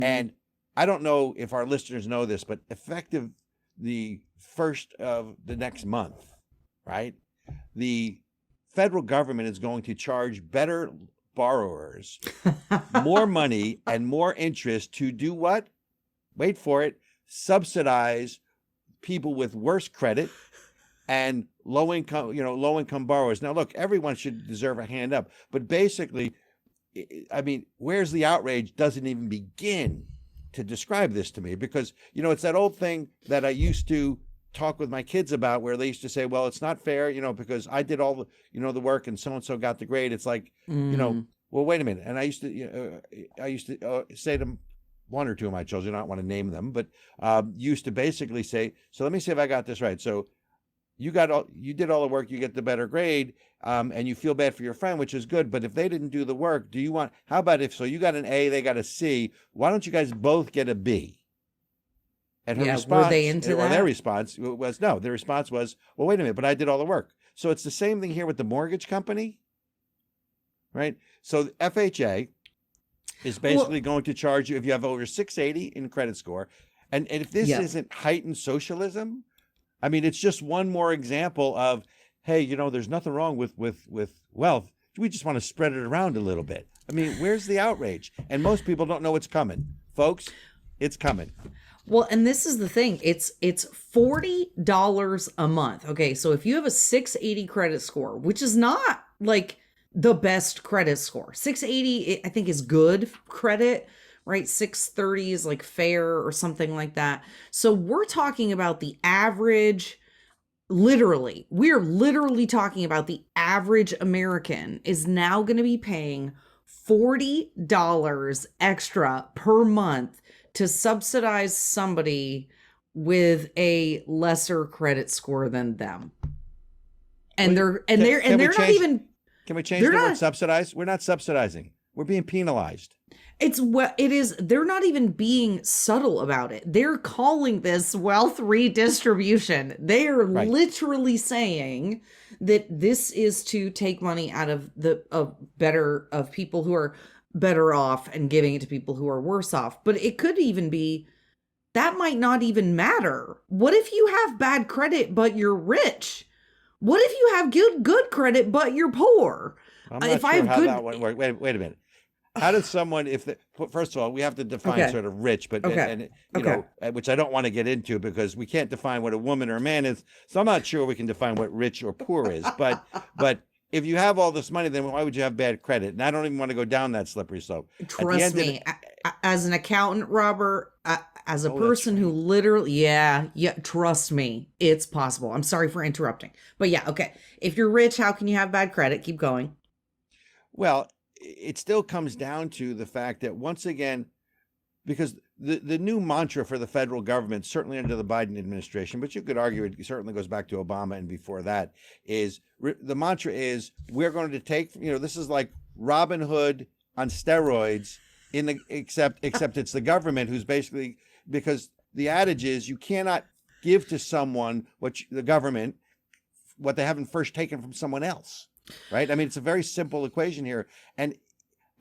And I don't know if our listeners know this, but effective the first of the next month, right? The federal government is going to charge better borrowers more money and more interest to do what? Wait for it, subsidize people with worse credit and low income borrowers. Now, look, everyone should deserve a hand up, but basically, I mean, where's the outrage doesn't even begin to describe this to me, because, it's that old thing that I used to talk with my kids about, where they used to say, well, it's not fair, because I did all the, the work and so-and-so got the grade. It's like, well, wait a minute. And I used to say to one or two of my children, I don't want to name them, but used to basically say, so let me see if I got this right. So you did all the work, you get the better grade, and you feel bad for your friend, which is good. But if they didn't do the work, how about if you got an A, they got a C, why don't you guys both get a B? And her response, were they into that? Their response was no. Their response was, well, wait a minute, but I did all the work. So it's the same thing here with the mortgage company, right? So the FHA is basically going to charge you if you have over 680 in credit score. And if this isn't heightened socialism, I mean, it's just one more example of, hey, there's nothing wrong with wealth. We just want to spread it around a little bit. I mean, where's the outrage? And most people don't know it's coming. Folks, it's coming. Well, and this is the thing. It's $40 a month. Okay, so if you have a 680 credit score, which is not like the best credit score. 680, I think, is good credit, right? 630 is like fair or something like that. So we're talking about the average, we're literally talking about the average American is now going to be paying $40 extra per month to subsidize somebody with a lesser credit score than them. And they're not even. Can we change the word subsidize? We're not subsidizing. We're being penalized. They're not even being subtle about it. They're calling this wealth redistribution. They are literally saying that this is to take money out of of people who are better off and giving it to people who are worse off. But it could even be, that might not even matter. What if you have bad credit, but you're rich? What if you have good credit, but you're poor? I'm not sure how that one works. Wait a minute. How does someone, first of all, we have to define sort of rich, but which I don't want to get into, because we can't define what a woman or a man is. So I'm not sure we can define what rich or poor is. But if you have all this money, then why would you have bad credit? And I don't even want to go down that slippery slope. Trust me, as an accountant, Robert, as a person who literally, trust me, it's possible. I'm sorry for interrupting. But okay. If you're rich, how can you have bad credit? Keep going. Well, it still comes down to the fact that, once again, because the new mantra for the federal government, certainly under the Biden administration, but you could argue it certainly goes back to Obama and before that, is the mantra is, we're going to take, this is like Robin Hood on steroids, except it's the government who's basically, because the adage is, you cannot give to someone the government what they haven't first taken from someone else. Right? I mean, it's a very simple equation here. And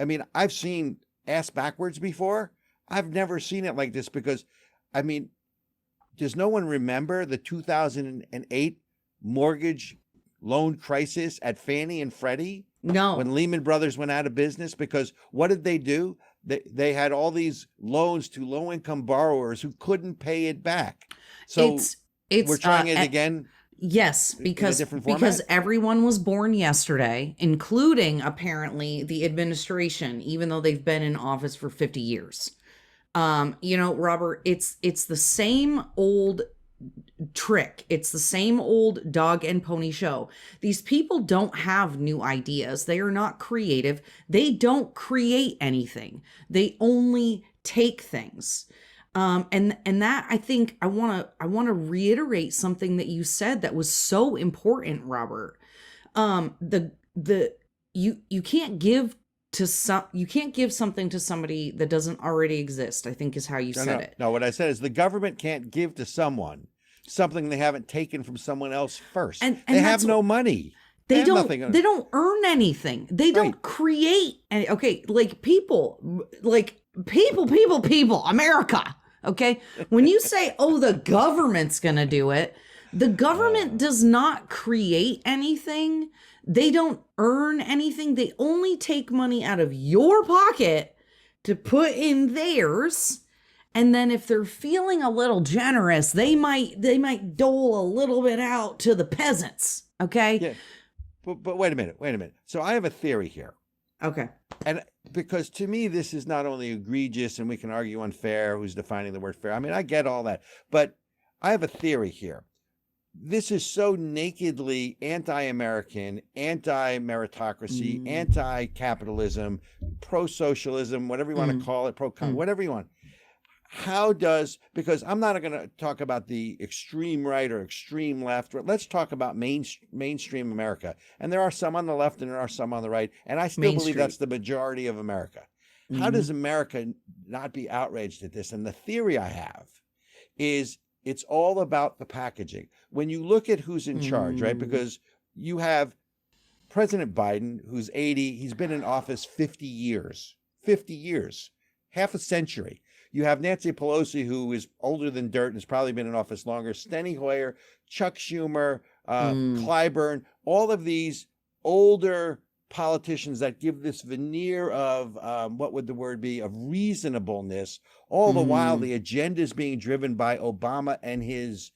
I mean, I've seen ass backwards before. I've never seen it like this, because, I mean, does no one remember the 2008 mortgage loan crisis at Fannie and Freddie? No. When Lehman Brothers went out of business, because what did they do? They had all these loans to low-income borrowers who couldn't pay it back. So we're trying it again. Yes, because everyone was born yesterday, including apparently the administration, even though they've been in office for 50 years. Robert, it's the same old trick. It's the same old dog and pony show. These people don't have new ideas. They are not creative. They don't create anything. They only take things. And that, I think, I want to reiterate something that you said that was so important, Robert. You can't give something to somebody that doesn't already exist, I think is how you said it. No, what I said is, the government can't give to someone something they haven't taken from someone else first. And they have no money. They don't earn anything. They don't create any. Okay, like people, like people, America. Okay. When you say, oh, the government's going to do it, the government does not create anything. They don't earn anything. They only take money out of your pocket to put in theirs. And then if they're feeling a little generous, they might dole a little bit out to the peasants. Okay. Yeah. But wait a minute. So I have a theory here. Okay. And because to me, this is not only egregious, and we can argue unfair, who's defining the word fair. I mean, I get all that, but I have a theory here. This is so nakedly anti-American, anti-meritocracy, anti-capitalism, pro-socialism, whatever you want to call it, whatever you want. Because I'm not going to talk about the extreme right or extreme left. Let's talk about mainstream America. And there are some on the left and there are some on the right. And I still believe that's the majority of America. How does America not be outraged at this? And the theory I have is it's all about the packaging. When you look at who's in charge, right? Because you have President Biden, who's 80. He's been in office 50 years, half a century. You have Nancy Pelosi, who is older than dirt and has probably been in office longer, Steny Hoyer, Chuck Schumer, Clyburn, all of these older politicians that give this veneer of, what would the word be, of reasonableness, all the while the agenda is being driven by Obama and his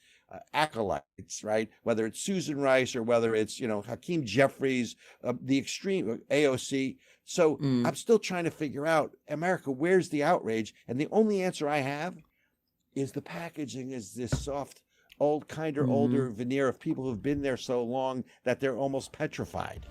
acolytes, right? Whether it's Susan Rice or whether it's, Hakeem Jeffries, the extreme AOC. So I'm still trying to figure out, America, where's the outrage? And the only answer I have is the packaging is this soft, older veneer of people who've been there so long that they're almost petrified.